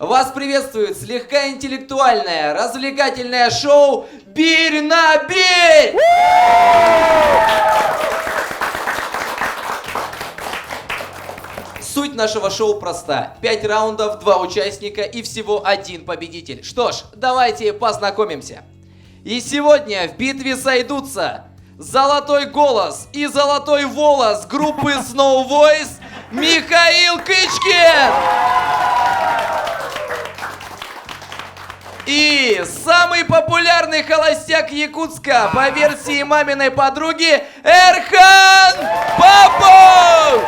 Вас приветствует слегка интеллектуальное, развлекательное шоу «Бирь на бирь». Суть нашего шоу проста. 5 раундов, 2 участника и всего 1 победитель. Что ж, давайте познакомимся. И сегодня в битве сойдутся золотой голос и золотой волос группы Snow Voice Михаил Кычкин! И самый популярный холостяк Якутска по версии маминой подруги Эрхан Попов!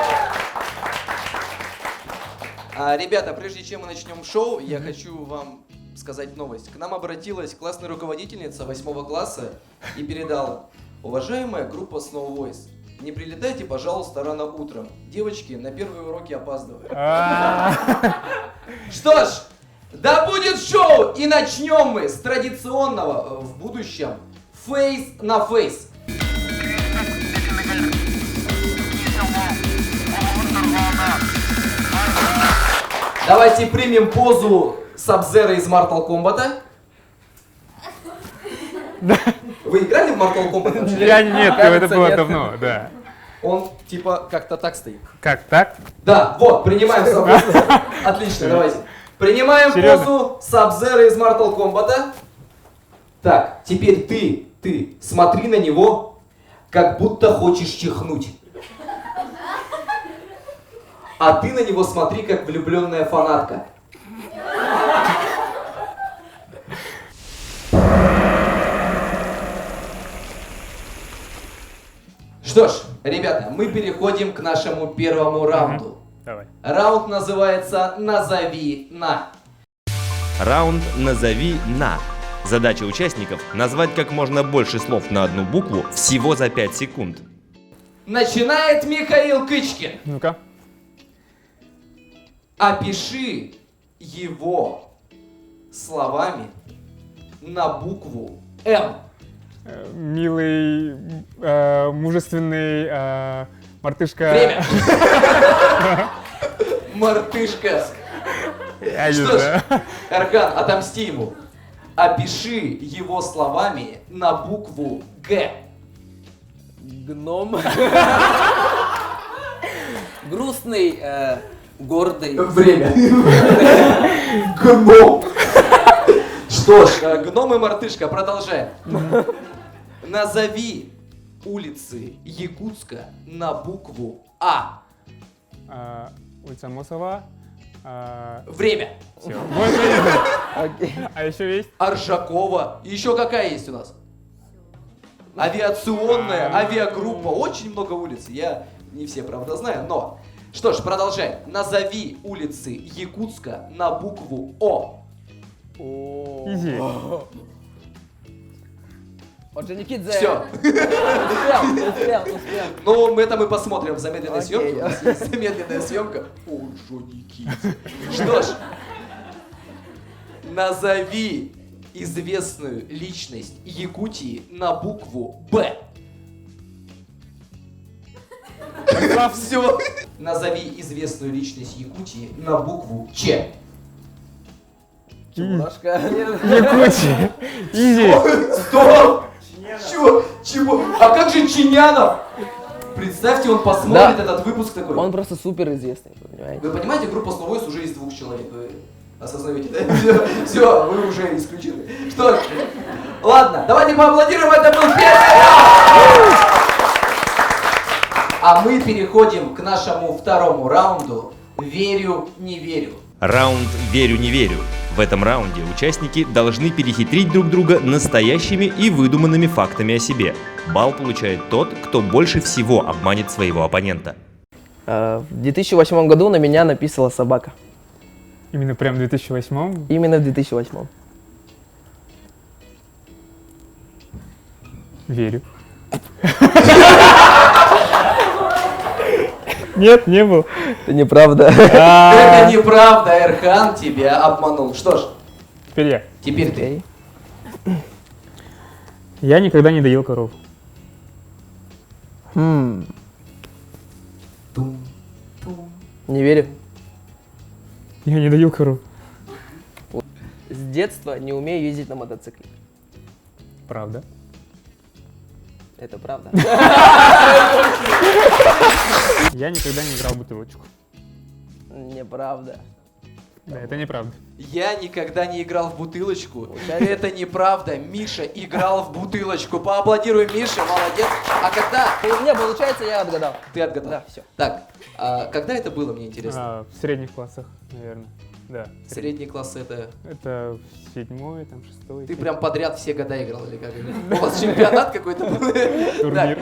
Ребята, прежде чем мы начнем шоу, я хочу вам сказать новость. К нам обратилась классная руководительница 8 класса и передала: уважаемая группа Snow Voice, не прилетайте, пожалуйста, рано утром. Девочки на первые уроки опаздывают. Что ж, да будет шоу! И начнем мы с традиционного в будущем фейс на фейс. Давайте примем позу Саб-Зеро из Mortal Kombat. Вы играли в Mortal Kombat? Я нет, это было давно, да. Он типа как-то так стоит. Как так? Да, вот, принимаем Отлично, давайте. Принимаем позу Саб-Зеро из Mortal Kombat. Так, теперь ты смотри на него, как будто хочешь чихнуть. А ты на него смотри, как влюбленная фанатка. Что ж, ребята, мы переходим к нашему первому раунду. Давай. Раунд называется «Назови на». Раунд «Назови на». Задача участников – назвать как можно больше слов на одну букву всего за 5 секунд. Начинает Михаил Кычкин. Ну-ка. Опиши его словами на букву «М». Милый, мужественный, мартышка. Время. Мартышка. Я не Что ж, знаю. Эрхан, отомсти ему. Опиши его словами на букву «Г». Гном. Грустный, гордый. Время. Гном. Что ж, гном и мартышка, продолжаем. Назови улицы Якутска на букву А. Улица Мосова. Время. Все. Больше не знаю. Окей. А еще есть? Аржакова. Еще какая есть у нас? Авиационная, авиагруппа. Очень много улиц. Я не все, правда, знаю, но... Что ж, продолжаем. Назови улицы Якутска на букву О. Изи. Орджоникидзе. Все. Успел. Ну, это мы посмотрим в замедленной Окей. съемке. У нас есть замедленная съемка. О, Никитич. Что ж, назови известную личность Якутии на букву Б. Все. Назови известную личность Якутии на букву Ч. Чебурашка. Якутия. Изи. Стоп! Чего? А как же Чинянов? Представьте, он посмотрит этот выпуск такой. Он просто супер известный, понимаете? Вы понимаете, группа Snow Voice уже из 2 человек. Вы осознаете, да? Все, вы уже исключены. Что ж, ладно, давайте поаплодируем, это был первый раунд! А мы переходим к нашему второму раунду «Верю, не верю». Раунд «Верю-не верю». В этом раунде участники должны перехитрить друг друга настоящими и выдуманными фактами о себе. Балл получает тот, кто больше всего обманет своего оппонента. В 2008 году на меня написала собака. Именно прям в 2008-м? Именно в 2008. Верю. Нет, не был. Это неправда. Это неправда, Эрхан тебя обманул. Что ж, Теперь я. теперь ты. Окей. Я никогда не доил коров. Не верю. Я не даю коров. детства не умею ездить на мотоцикле. Правда. Это правда. Я никогда не играл в бутылочку. Неправда. Да, это неправда. Я никогда не играл в бутылочку. Получается. Это неправда. Миша играл в бутылочку. Поаплодируем Мише, молодец. А когда... Не, получается, я отгадал. Ты отгадал? Да, все. Так, а когда это было, мне интересно? В средних классах, наверное. Да. Средний класс это... Это 7-й, там 6-й. Ты прям подряд все года играл или как? У вас чемпионат какой-то был? Турнир.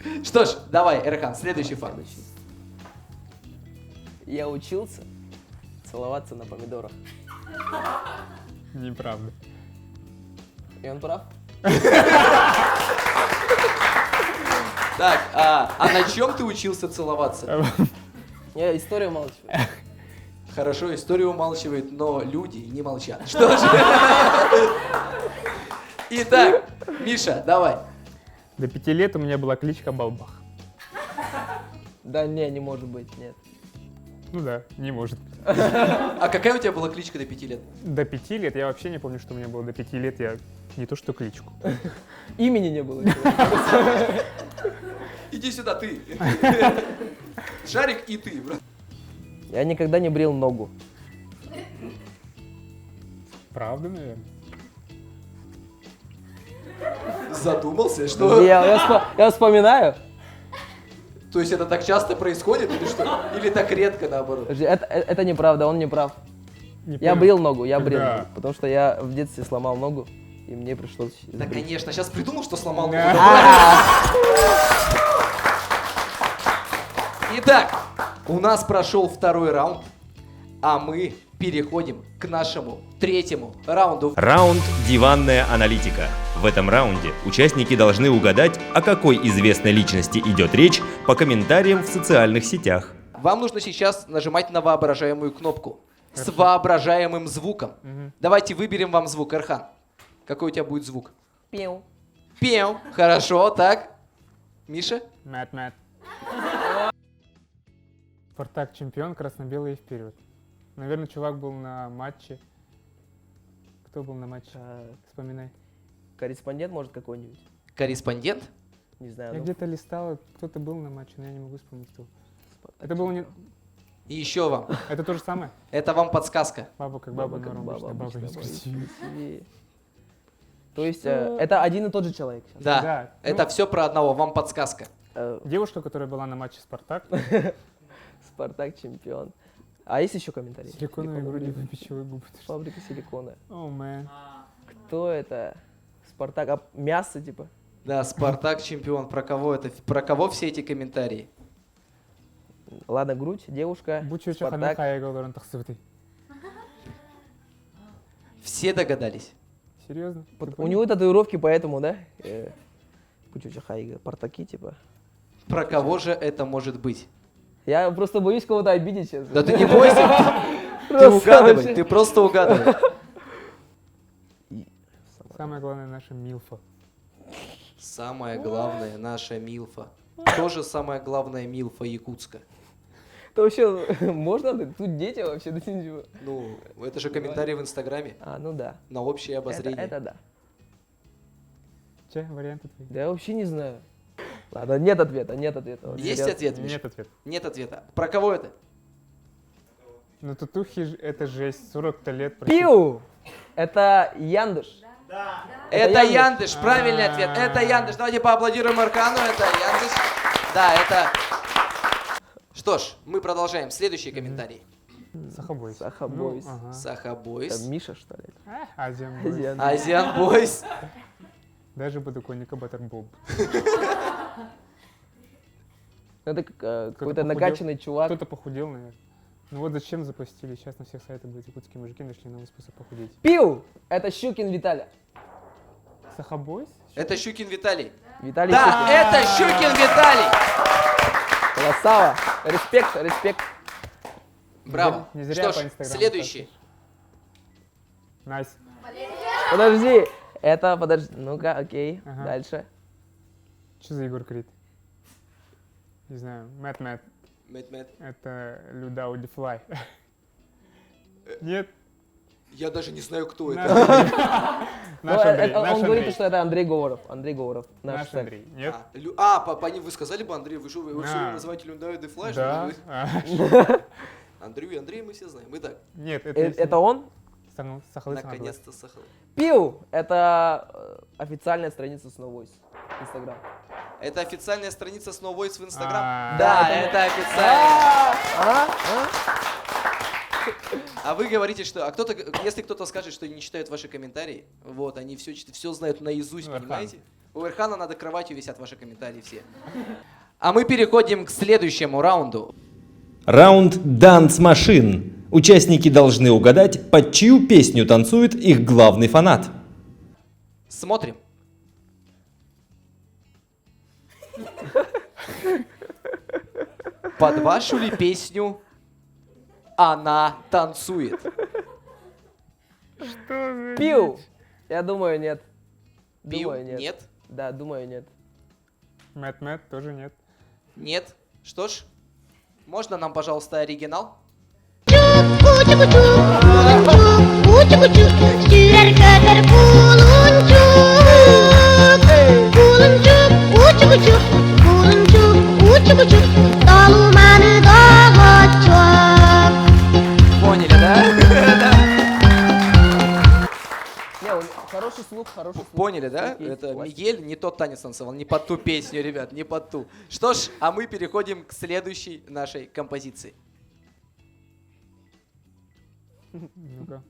Так. Что ж, давай, Эрхан, следующий факт. Я учился целоваться на помидорах. Неправда. И он прав? Так, а на чем ты учился целоваться? Я историю молчу. Хорошо, история умалчивает, но люди не молчат. Что же? Итак, Миша, давай. До 5 лет у меня была кличка Балбах. Да не может быть, нет. Ну да, не может. А какая у тебя была кличка до 5 лет? До 5 лет я вообще не помню, что у меня было до 5 лет. Я не то что кличку. Имени не было. Иди сюда, ты. Шарик и ты, брат. Я никогда не брил ногу. Правда, наверное. Задумался, что? Я вспоминаю. То есть это так часто происходит или что? Или так редко наоборот? Подожди, это неправда, он не прав. Не Я помню. брил ногу, я брил Когда? ногу. Потому что я в детстве сломал ногу, и мне пришлось Да, сбрить. конечно, сейчас придумал, что сломал ногу. Да. Итак, у нас прошел второй раунд, а мы переходим к нашему третьему раунду. Раунд «Диванная аналитика». В этом раунде участники должны угадать, о какой известной личности идет речь по комментариям в социальных сетях. Вам нужно сейчас нажимать на воображаемую кнопку с воображаемым звуком. Давайте выберем вам звук, Эрхан. Какой у тебя будет звук? Пиу. Пеу. Хорошо, так. Миша? Мэт. Спартак чемпион, красно-белый вперед. Наверное, чувак был на матче. Кто был на матче? Вспоминай. Корреспондент, может, какой-нибудь? Корреспондент? Не знаю. Я ну, где-то листал, кто-то был на матче, но я не могу вспомнить, кто. Спартак Это было не... И еще вам. Это то же самое? Это вам подсказка. Баба как баба, как но баба, баба не обычная баба. красивее. красивее. То есть это один и тот же человек. сейчас. Да, Да, это ну- все про одного, вам подсказка. Девушка, которая была на матче Спартак, Спартак чемпион. А есть еще комментарии? силиконовые груди, пищевые губы. Фабрика силикона. О, мэн. Кто это? Спартак. А мясо, типа? Да, Спартак чемпион. Про кого это? Про кого все эти комментарии? Ладно, грудь, девушка. Бучу Спартак. чаханыха егогларын тахсыбыты. Все догадались. Серьезно? У него татуировки, поэтому, да? Пучуча хайга. Спартаки, типа. Про кого же это может быть? Я просто боюсь кого-то обидеть сейчас. Да ты не бойся, ты Просто угадывай, вообще. ты просто угадывай. Самое главное наша Милфа. Самое главное наша Милфа. Тоже самое главное Милфа Якутска. Это вообще можно? Тут дети вообще, да ничего. Ну, это же комментарий в Инстаграме А, ну да. на общее обозрение. Это да. Че, варианты твои? Да я вообще не знаю. Ладно, нет ответа, нет ответа. Вот Есть серьезно. ответ, Миша? Нет ответа. Нет ответа. Про кого это? Ну татухи это жесть, 40-то лет. Пиу! Это Яндыш. Это Яндыш. Яндыш, правильный ответ. Это Яндыш. Давайте поаплодируем Аркану. Это Яндыш. Да, это... Что ж, мы продолжаем. Следующий комментарий. Сахабойс. Сахабойс. Ну, ага. Это Сахабойс. Миша, что ли? Азиан Бойс. Азиан. Азиан Бойс. Даже подоконника Баттербоб. Это какой-то похудел. накачанный чувак. Кто-то похудел, наверное. Ну вот зачем запустили? Сейчас на всех сайтах, блядь, якутские мужики нашли новый способ похудеть. Пиу! Это Щукин Виталя. Сахабойс? Это Щукин Виталий. Виталий Да, Щукин. это Щукин Виталий. Красава. Респект, респект. Браво. Не зря Что по ж, Инстаграму следующий. Найс. Подожди. Это, подожди. Ну-ка, окей. Ага. Дальше. Что за Егор Крид? Не знаю. Мэтт. Мэт. Это Люда Удифлай. Нет? Я даже не знаю, кто Наш это. Андрей. Ну, Наш Андрей. он Наш говорит, Андрей. что это Андрей Говоров. Андрей Говоров. Наш шеф. Андрей. Нет? По ним вы сказали бы, Андрей, вы что, вы все Да. называете Люндаю де Флэш? Да. Андрей мы все знаем. Итак, Нет, Это он? Сахалы Санадлы. наконец-то Сахал. Пил. Это официальная страница Snow Voice. Инстаграм. Это официальная страница Snow Voice в Инстаграм? А. Да, Да, это официально. А? А вы говорите, что... А кто-то, если кто-то скажет, что не читают ваши комментарии, вот, они все знают наизусть, Ну, Эрхан. понимаете? У Эрхана над кроватью висят ваши комментарии все. А мы переходим к следующему раунду. Раунд «Данс Машин». Участники должны угадать, под чью песню танцует их главный фанат. Смотрим. Под вашу ли песню она танцует? Пил. Я думаю, нет. Пил? Думаю, нет. Нет? Да, думаю, нет. Мэт тоже нет. Нет? Что ж, можно нам, пожалуйста, оригинал? Sürer götür buluncuk, uçuk uçuk, dolmanı dağa çok. Поняли, да? Не, хороший слух, хороший слух. Поняли, да? Окей, Это согласен. Мигель не тот танец танцевал, не под ту песню, ребят, не под ту. Что ж, а мы переходим к следующей нашей композиции. Ну-ка.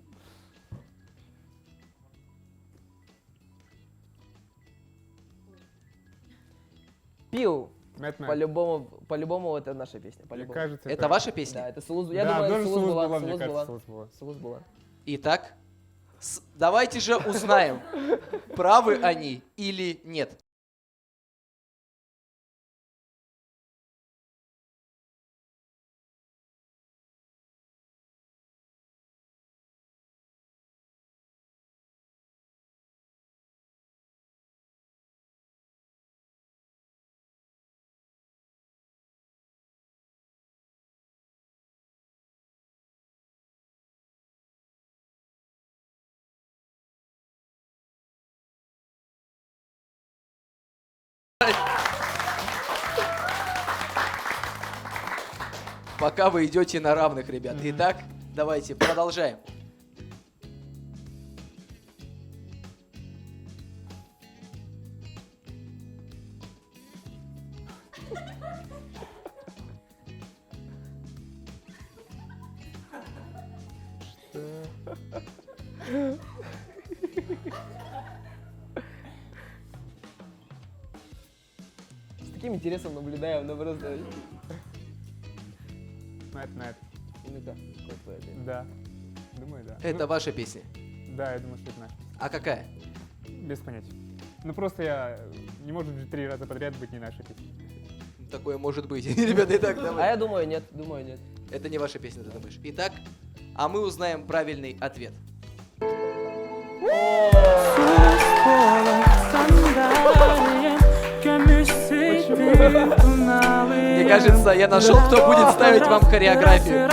Пил. Мэт. По-любому это наша песня. Мне По-любому. кажется, Это ваша Да, песня? это Сулуз. Я Да, думаю, тоже Сулуз Сулуз была. была, мне Сулуз кажется, была. Сулуз была. Сулуз была. Итак, давайте же узнаем, правы они или нет. Пока вы идете на равных, ребят. Итак, давайте продолжаем. С таким интересом наблюдаем, но просто... Мэт. Ну-ка, какой твой ответ? Да. Думаю, да. Это ваша песня. Ну, да, я думаю, что это наша. А какая? Без понятия. Ну просто я... Не может же 3 раза подряд быть не нашей песней. Такое может быть. Ребята, итак, А давай. я думаю, нет. Думаю, нет. Это не ваша песня, ты думаешь. Итак, а мы узнаем правильный ответ. Мне кажется, я нашел, кто будет ставить вам хореографию.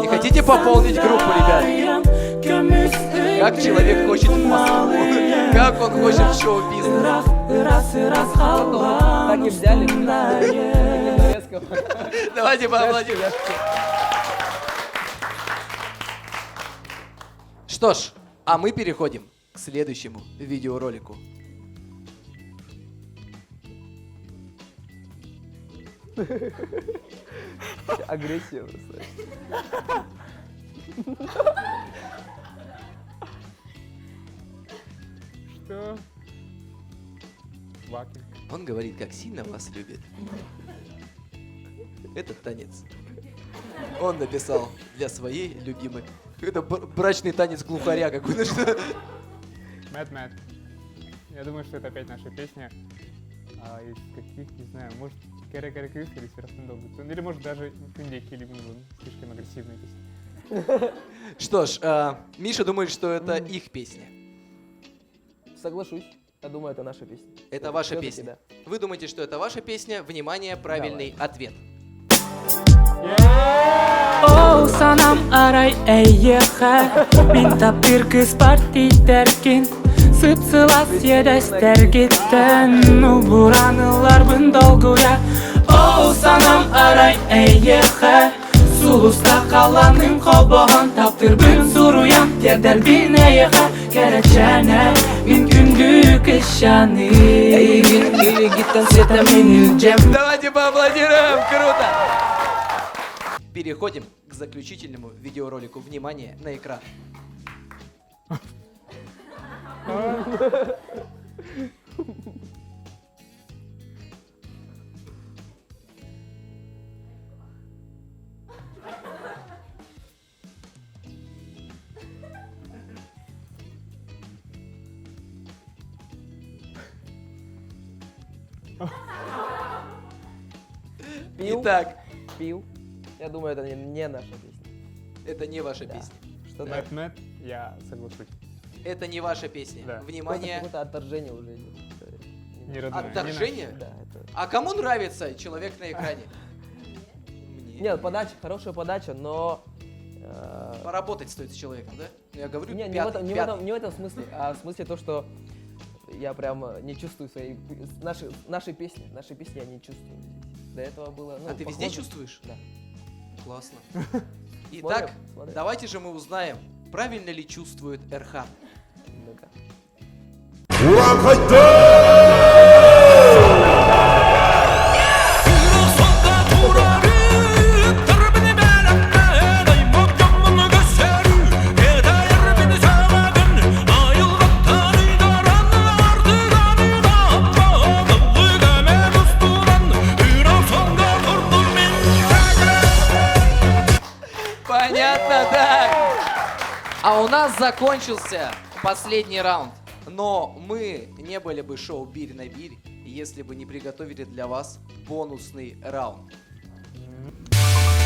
Не хотите пополнить группу, ребят? Как человек хочет в Москву? Как он хочет в шоу-бизнес? Так и взяли. Резко. Давайте поаплодируем. Что ж, а мы переходим к следующему видеоролику. Агрессия просто. Что? Вакинг. Он говорит, как сильно вас любит. Этот танец он написал для своей любимой. Это брачный танец глухаря какой-то. Что? Мэт. Я думаю, что это опять наша песня. А из каких, не знаю, может, Кэра Крис или Серафим Долгутон. Или может даже Финдейки или Мунвун. Слишком агрессивная песня. Что ж, Миша думает, что это их песня. Соглашусь. Я думаю, это наша песня. Это ваша Всё-таки песня. да. Вы думаете, что это ваша песня? Внимание, правильный ответ. Оу, санам арай әйеха Мин тапир кыз партитеркин Сып-сылас едестер киттен Ну буранылар бын долгуя Оу, санам арай әйеха Сулуста қаланың қобоғын Таптыр бін суруям Тердер бин әйеха Керечәне Мин күндүк ишаны Или гиттен света менил джем. Давайте поаплодируем, круто! Переходим к заключительному видеоролику. Внимание на экран. Пил? Итак, Пил. Я думаю, это не наша песня. это не ваша Да. песня. Что да? Мэт, я соглашусь. Это не ваша песня. Да. Внимание. Какое-то отторжение уже идет. Не родное, не Отторжение? Да, это... А кому нравится человек на экране? Мне. Нет, подача, хорошая подача, но... Поработать стоит с человеком, да? Ну, я говорю, Не, пятый, пятый. не в этом смысле, а в смысле то, что я прям не чувствую своей... Нашей песни я не чувствую здесь. До этого было... Ну, А ты везде похоже. чувствуешь? Да. Классно. Итак, Смотрим. давайте же мы узнаем, правильно ли чувствует Эрхан. Ну-ка. Понятно, так. А у нас закончился последний раунд. Но мы не были бы шоу «Бирь на бирь», если бы не приготовили для вас бонусный раунд.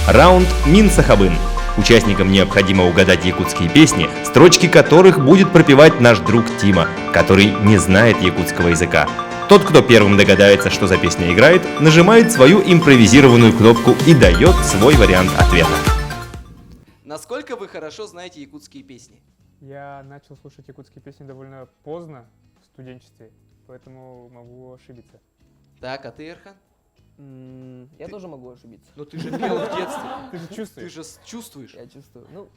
Раунд Мин Сахабын. Участникам необходимо угадать якутские песни, строчки которых будет пропевать наш друг Тима, который не знает якутского языка. Тот, кто первым догадается, что за песня играет, нажимает свою импровизированную кнопку и дает свой вариант ответа. Насколько вы хорошо знаете якутские песни? Я начал слушать якутские песни довольно поздно, в студенчестве, поэтому могу ошибиться. Так, а ты, Эрхан? Я тоже могу ошибиться. Ну ты же пел в детстве. Ты же Ты чувствуешь? же чувствуешь. Я чувствую. Ну,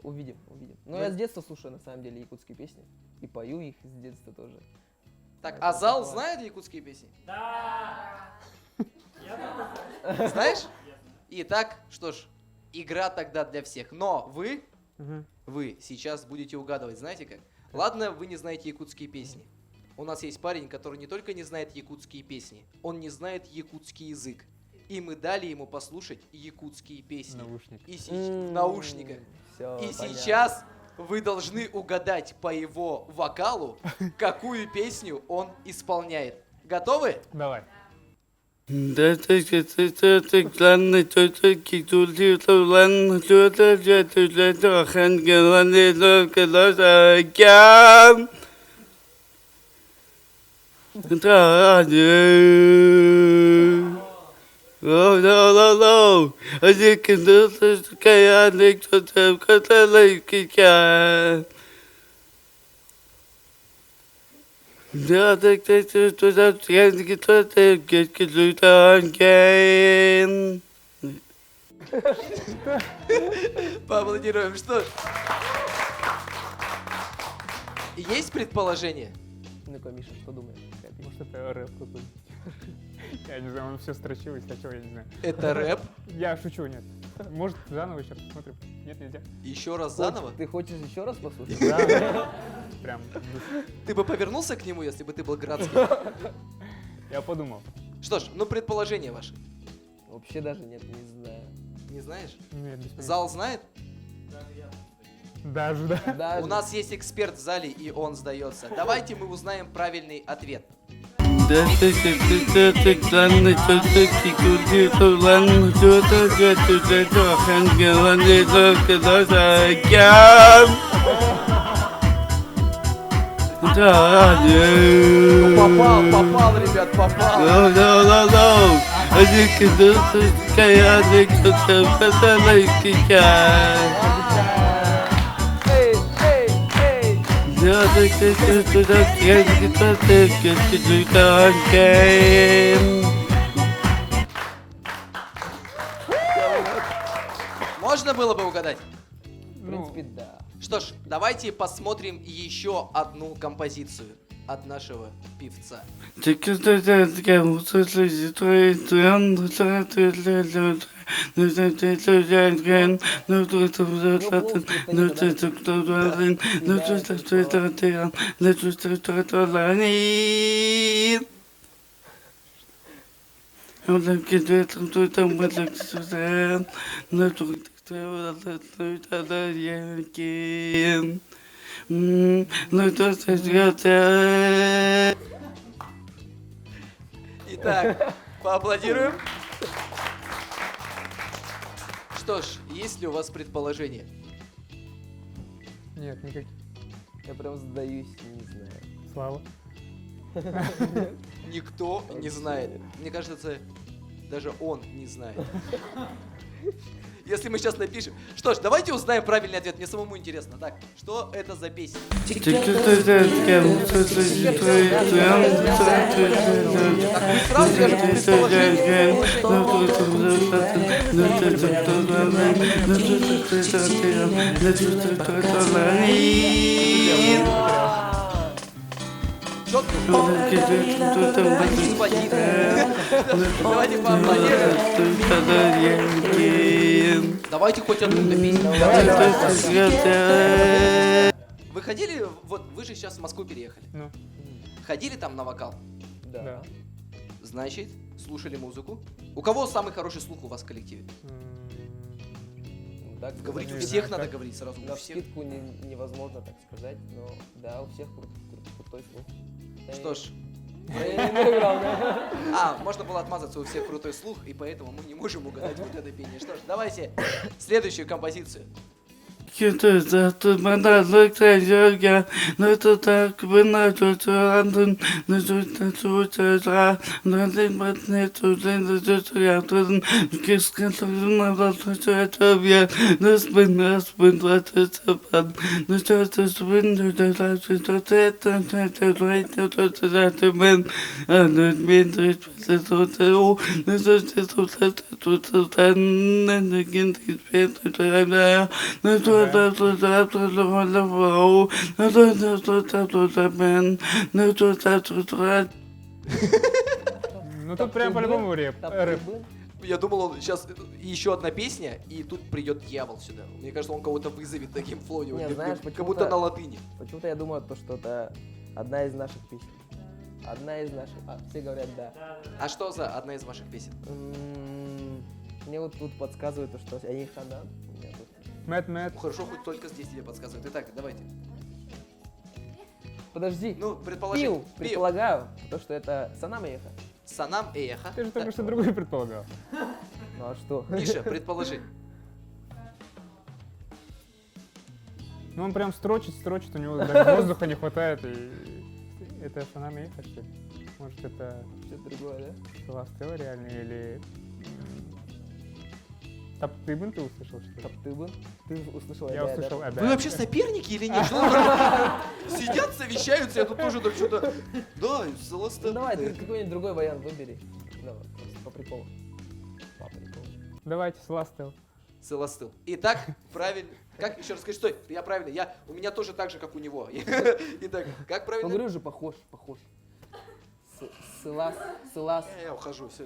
увидим. Но Ну, я с детства слушаю, на самом деле, якутские песни. И пою их с детства тоже. Так, а зал знает якутские песни? Да! Знаешь? Итак, что ж, игра тогда для всех. Но вы сейчас будете угадывать, знаете как? Ладно, вы не знаете якутские песни. У нас есть парень, который не только не знает якутские песни, он не знает якутский язык. И мы дали ему послушать якутские песни. Наушник. В наушниках. Всё, И понятно. сейчас вы должны угадать по его вокалу, какую песню он исполняет. Готовы? Давай. Поаплодируем. Что ж. Есть предположение? Ну-ка, Миша, что думаешь? Какая песня? Может, это рэп какой-нибудь? Я не знаю, он все строчил и строчил, я не знаю. Это рэп? Я шучу, нет. Может, заново еще раз посмотрим? Нет, нельзя. Еще раз заново? Ты хочешь еще раз послушать? Прям. Ты бы повернулся к нему, если бы ты был градский? Я подумал. Что ж, ну предположение ваше. Вообще даже нет, не знаю. Не знаешь? Нет, без понятия. Зал знает? Даже, да. Даже. У нас есть эксперт в зале, и он сдается. Давайте мы узнаем правильный ответ. Попал, ребят, попал. Эй, эй, эй! Можно было бы угадать? В принципе, да. Что ж, давайте посмотрим еще одну композицию от нашего певца. Итак, поаплодируем. Что ж, есть ли у вас предположение? Нет, никаких. Я прям сдаюсь, не знаю. Слава. Никто не знает. Мне кажется, даже он не знает. Если мы сейчас напишем... Что ж, давайте узнаем правильный ответ. Мне самому интересно. Так, что это за песня? Сразу скажем предположение. Четко. Господин. Давайте поаплодируем. Давайте хоть одну-то песню. Вы ходили, вот вы же сейчас в Москву переехали. Ну, Ходили там на вокал? Да. да. Значит, слушали музыку. У кого самый хороший слух у вас в коллективе? Ну, так Говорить у Не всех знаю, надо как. говорить сразу. У На всех. скидку невозможно так сказать, но да, у всех крутой слух. Да Что и- ж, да я не проиграл, да? можно было отмазаться, у всех крутой слух, и поэтому мы не можем угадать вот это пение. Что ж, давайте следующую композицию. Ну тут прям по-любому рэп. Рэп. Я думал, сейчас еще одна песня, и тут придет дьявол сюда. Мне кажется, он кого-то вызовет таким флоу. Не, знаешь, как почему-то- будто на латыни. Почему-то я думаю, что это одна из наших песен. Одна из наших. А, все говорят да. А что за одна из ваших песен? Мне вот тут подсказывают, что они Ханан. У меня тут- Мэт, Мэт. Ну, хорошо, хоть только здесь тебе подсказывают. Итак, давайте. Подожди. Ну, предположи. Пил, предполагаю, то, что это Санам Еха. Санам Эха. Ты же только Так, что другой предполагал. Ну а что? Миша, предположи. Ну он прям строчит, у него даже воздуха не хватает, и это Санам Эха, что ли? Может это Что-то другое, да? Ластела реально, или... Таптыбын ты услышал, что ли? Таптыбын. Ты услышал Я «Эбэ, услышал да? «Эбэ». Вы вообще соперники или нет? Что вы сидят, совещаются, я тут тоже так что-то... Да, Ну давай, ты какой-нибудь другой вариант выбери. Давай, просто по приколу. По приколу. Давайте, Сластел. Целостыл. Итак, правильно. Как? Еще раз скажи, стой, я правильно. У меня тоже так же, как у него. Итак, как Ну правильно? говорю же, похож. Сылас, сылас, Я ухожу, все.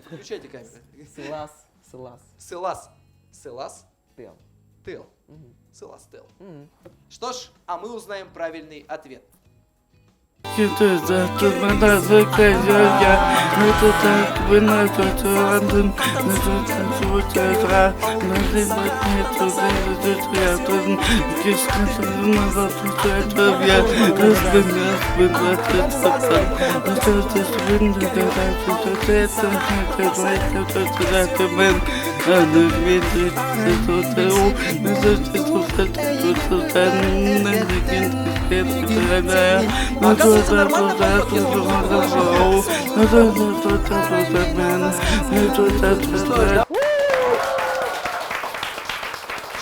Включайте камеру. сылас, сылас. Сылас. Сылас. Тел. Тыл. Мгм. Сылас тыл. Мгм. Что ж, а мы узнаем правильный ответ. Оказывается, Сердце нормально поет, если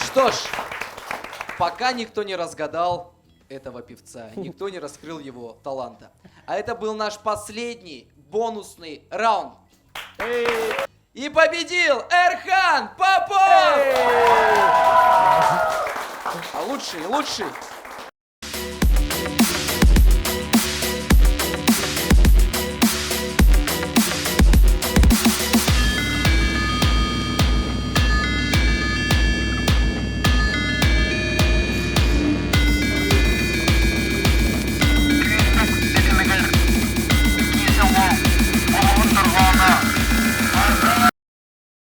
Что ж, пока никто не разгадал этого певца, никто не раскрыл его таланта. А это был наш последний бонусный раунд. И победил Эрхан Попов! А лучший